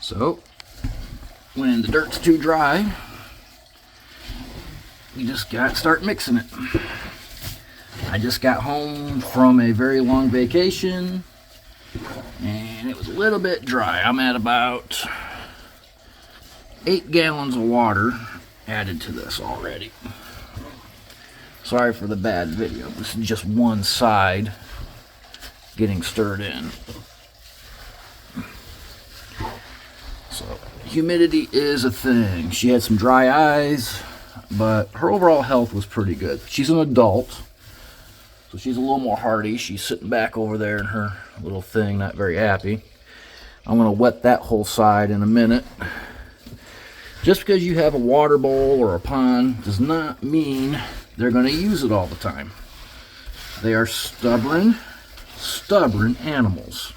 So when the dirt's too dry, you just gotta start mixing it. I just got home from a very long vacation and it was a little bit dry. I'm at about 8 gallons of water added to this already. Sorry for the bad video. This is just one side getting stirred in. So humidity is a thing. She had some dry eyes, but her overall health was pretty good. She's an adult, so she's a little more hardy. She's sitting back over there in her little thing, not very happy. I'm going to wet that whole side in a minute. Just because you have a water bowl or a pond does not mean they're going to use it all the time. They are stubborn animals.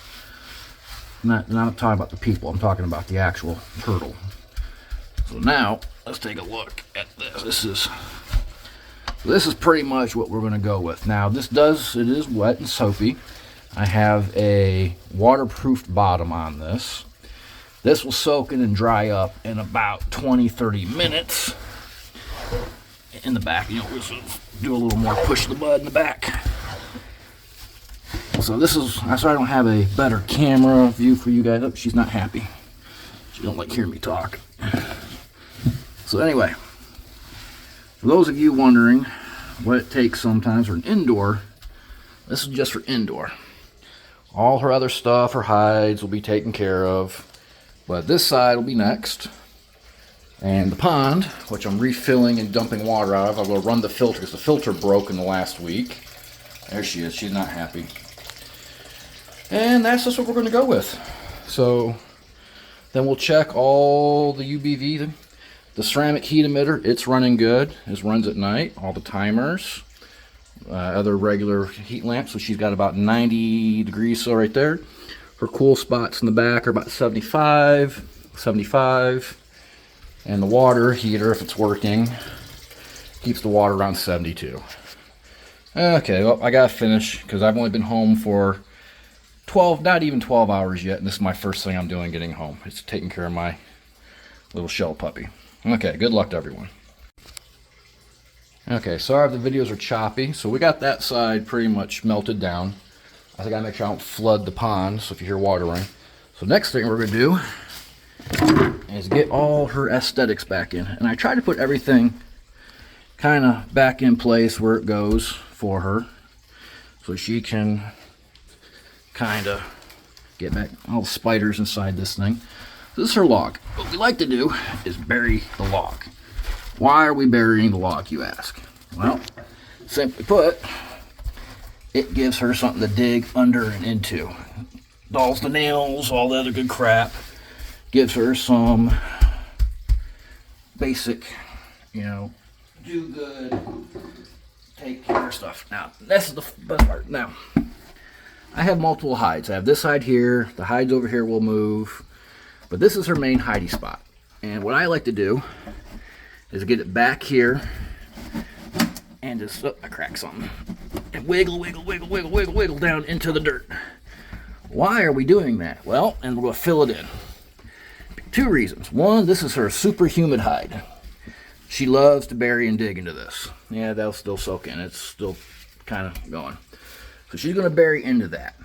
Not talking about the people, I'm talking about the actual turtle. So now, let's take a look at this. This is pretty much what we're going to go with. Now, it is wet and soapy. I have a waterproof bottom on this. This will soak in and dry up in about 20-30 minutes. In the back, we'll do a little more push the bud in the back. So that's why I don't have a better camera view for you guys. Oh, she's not happy. She don't like hearing me talk. So anyway, for those of you wondering what it takes sometimes for an indoor, this is just for indoor. All her other stuff, her hides, will be taken care of. But this side will be next. And the pond, which I'm refilling and dumping water out of, I'm going to run the filter because the filter broke in the last week. There she is. She's not happy. And that's just what we're going to go with. So then we'll check all the UVV. The ceramic heat emitter, it's running good. It runs at night. All the timers. Other regular heat lamps. So she's got about 90 degrees so right there. Her cool spots in the back are about 75. And the water heater, if it's working, keeps the water around 72. Okay, well, I gotta finish because I've only been home for 12, not even 12 hours yet, and this is my first thing I'm doing getting home. It's taking care of my little shell puppy. Okay, good luck to everyone. Okay, sorry if the videos are choppy. So we got that side pretty much melted down. I think I make sure I don't flood the pond, so if you hear water running. So next thing we're gonna do is get all her aesthetics back in. And I try to put everything kind of back in place where it goes for her, so she can kind of get back all the spiders inside this thing. This is her log. What we like to do is bury the log. Why are we burying the log, you ask? Well, simply put, it gives her something to dig under and into. Dulls the nails, all the other good crap. Gives her some basic, do good, take care of stuff. Now, this is the best part. Now, I have multiple hides. I have this hide here. The hides over here will move. But this is her main hidey spot. And what I like to do is get it back here and just, I cracked something. And wiggle down into the dirt. Why are we doing that? Well, and we're going to fill it in. 2 reasons. One, this is her super humid hide. She loves to bury and dig into this. Yeah, that'll still soak in. It's still kind of going. So she's going to bury into that.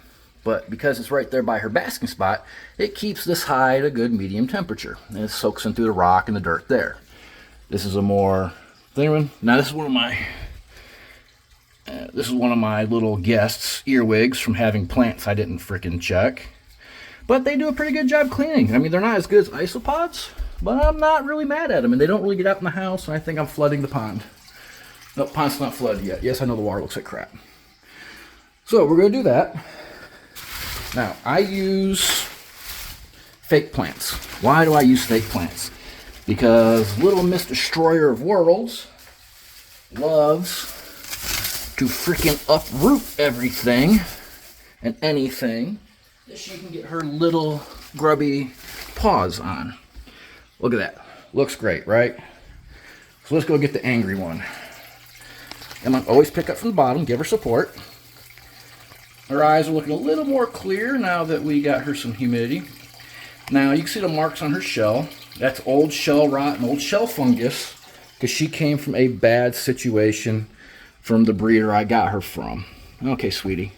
But because it's right there by her basking spot, it keeps this hide a good medium temperature. And it soaks in through the rock and the dirt there. This is a more thinner one. Now this is one of my little guests' earwigs from having plants I didn't frickin' check. But they do a pretty good job cleaning. I mean, they're not as good as isopods, but I'm not really mad at them. And they don't really get out in the house, and I think I'm flooding the pond. Nope, pond's not flooded yet. Yes, I know the water looks like crap. So we're going to do that. Now, I use fake plants. Why do I use fake plants? Because Little Miss Destroyer of Worlds loves to freaking uproot everything and anything that she can get her little grubby paws on. Look at that. Looks great, right? So let's go get the angry one. And I always pick up from the bottom, give her support. Her eyes are looking a little more clear now that we got her some humidity. Now, you can see the marks on her shell. That's old shell rot and old shell fungus, because she came from a bad situation from the breeder I got her from. Okay, sweetie.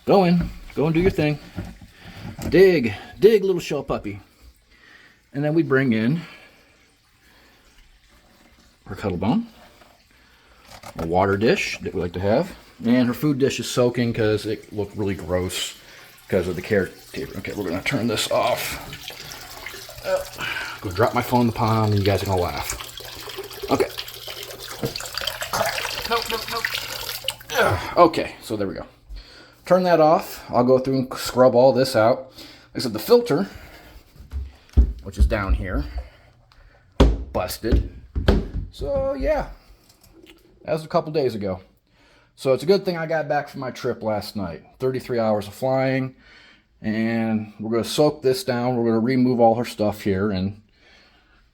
Go in. Go and do your thing. Dig. Dig, little shell puppy. And then we bring in her cuddle bone, a water dish that we like to have, and her food dish is soaking because it looked really gross because of the carrot tape. Okay, we're going to turn this off. Go drop my phone in the pond and you guys are going to laugh. Okay. Nope. Okay, so there we go. Turn that off. I'll go through and scrub all this out. Like I said, the filter, which is down here, busted. So yeah, that was a couple days ago. So it's a good thing I got back from my trip last night. 33 hours of flying, and we're going to soak this down. We're going to remove all her stuff here and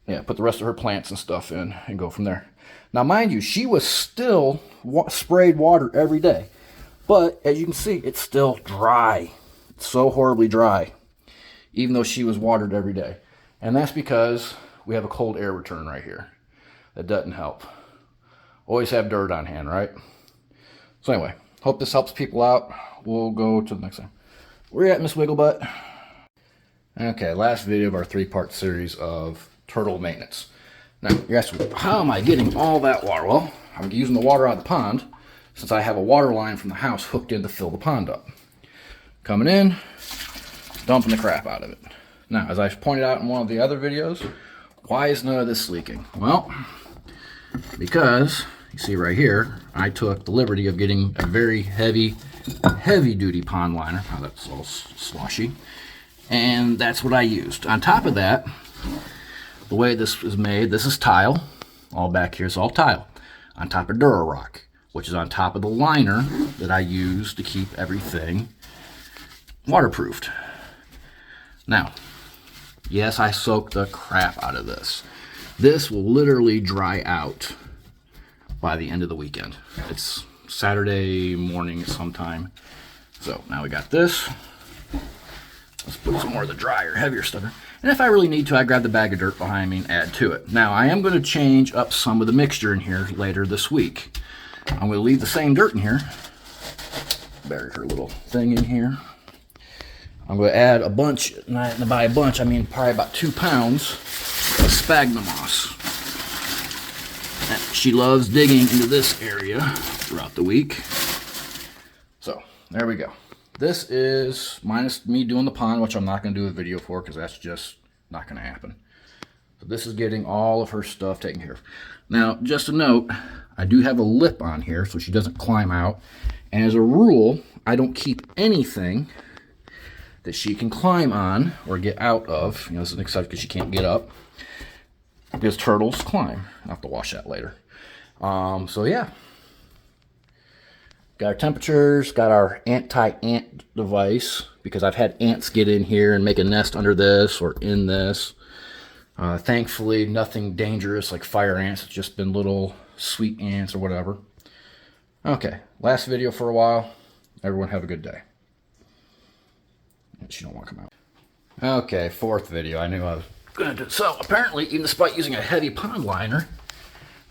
yeah, put the rest of her plants and stuff in and go from there. Now mind you, she was still sprayed water every day, but as you can see, it's still dry. It's so horribly dry, even though she was watered every day. And that's because we have a cold air return right here. That doesn't help. Always have dirt on hand, right? So anyway, hope this helps people out. We'll go to the next one. Where you at, Miss Wigglebutt? Okay, last video of our 3-part series of turtle maintenance. Now, you're asking, how am I getting all that water? Well, I'm using the water out of the pond since I have a water line from the house hooked in to fill the pond up. Coming in, dumping the crap out of it. Now, as I pointed out in one of the other videos, why is none of this leaking? Well, because you see right here, I took the liberty of getting a very heavy duty pond liner. Oh, that's all sloshy. And that's what I used. On top of that, the way this is made, this is tile. All back here is all tile. On top of Durarock, which is on top of the liner that I use to keep everything waterproofed. Now, yes, I soaked the crap out of this. This will literally dry out by the end of the weekend. It's Saturday morning sometime. So now we got this. Let's put some more of the drier, heavier stuff in. And if I really need to, I grab the bag of dirt behind me and add to it. Now, I am going to change up some of the mixture in here later this week. I'm going to leave the same dirt in here. Bury her little thing in here. I'm going to add a bunch, and by a bunch, I mean probably about 2 pounds of sphagnum moss. And she loves digging into this area throughout the week. So, there we go. This is, minus me doing the pond, which I'm not going to do a video for because that's just not going to happen. So this is getting all of her stuff taken care of. Now, just a note, I do have a lip on here so she doesn't climb out. And as a rule, I don't keep anything that she can climb on or get out of. You know, this is an exception because she can't get up. Because turtles climb. I'll have to wash that later. So yeah. Got our temperatures, got our anti-ant device, because I've had ants get in here and make a nest under this or in this. Thankfully, nothing dangerous like fire ants. It's just been little sweet ants or whatever. Okay, last video for a while. Everyone have a good day. She don't want to come out. Okay, 4th video. I knew I was going to do. So apparently, even despite using a heavy pond liner,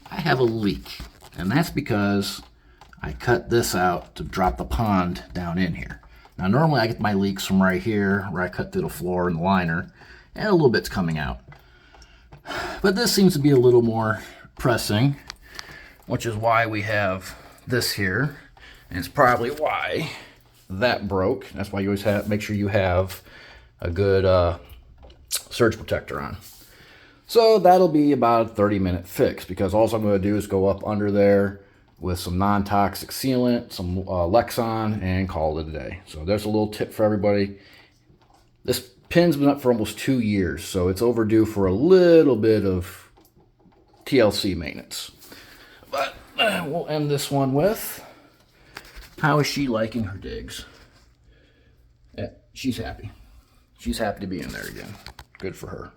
I have a leak. And that's because I cut this out to drop the pond down in here. Now normally I get my leaks from right here, where I cut through the floor and the liner, and a little bit's coming out. But this seems to be a little more pressing, which is why we have this here. And it's probably why that broke. That's why you always have, make sure you have a good surge protector on. So that'll be about a 30-minute fix, because all I'm going to do is go up under there with some non-toxic sealant, some Lexon, and call it a day. So there's a little tip for everybody. This pin's been up for almost 2 years, so it's overdue for a little bit of TLC maintenance. But we'll end this one with, how is she liking her digs? Yeah, she's happy. She's happy to be in there again. Good for her.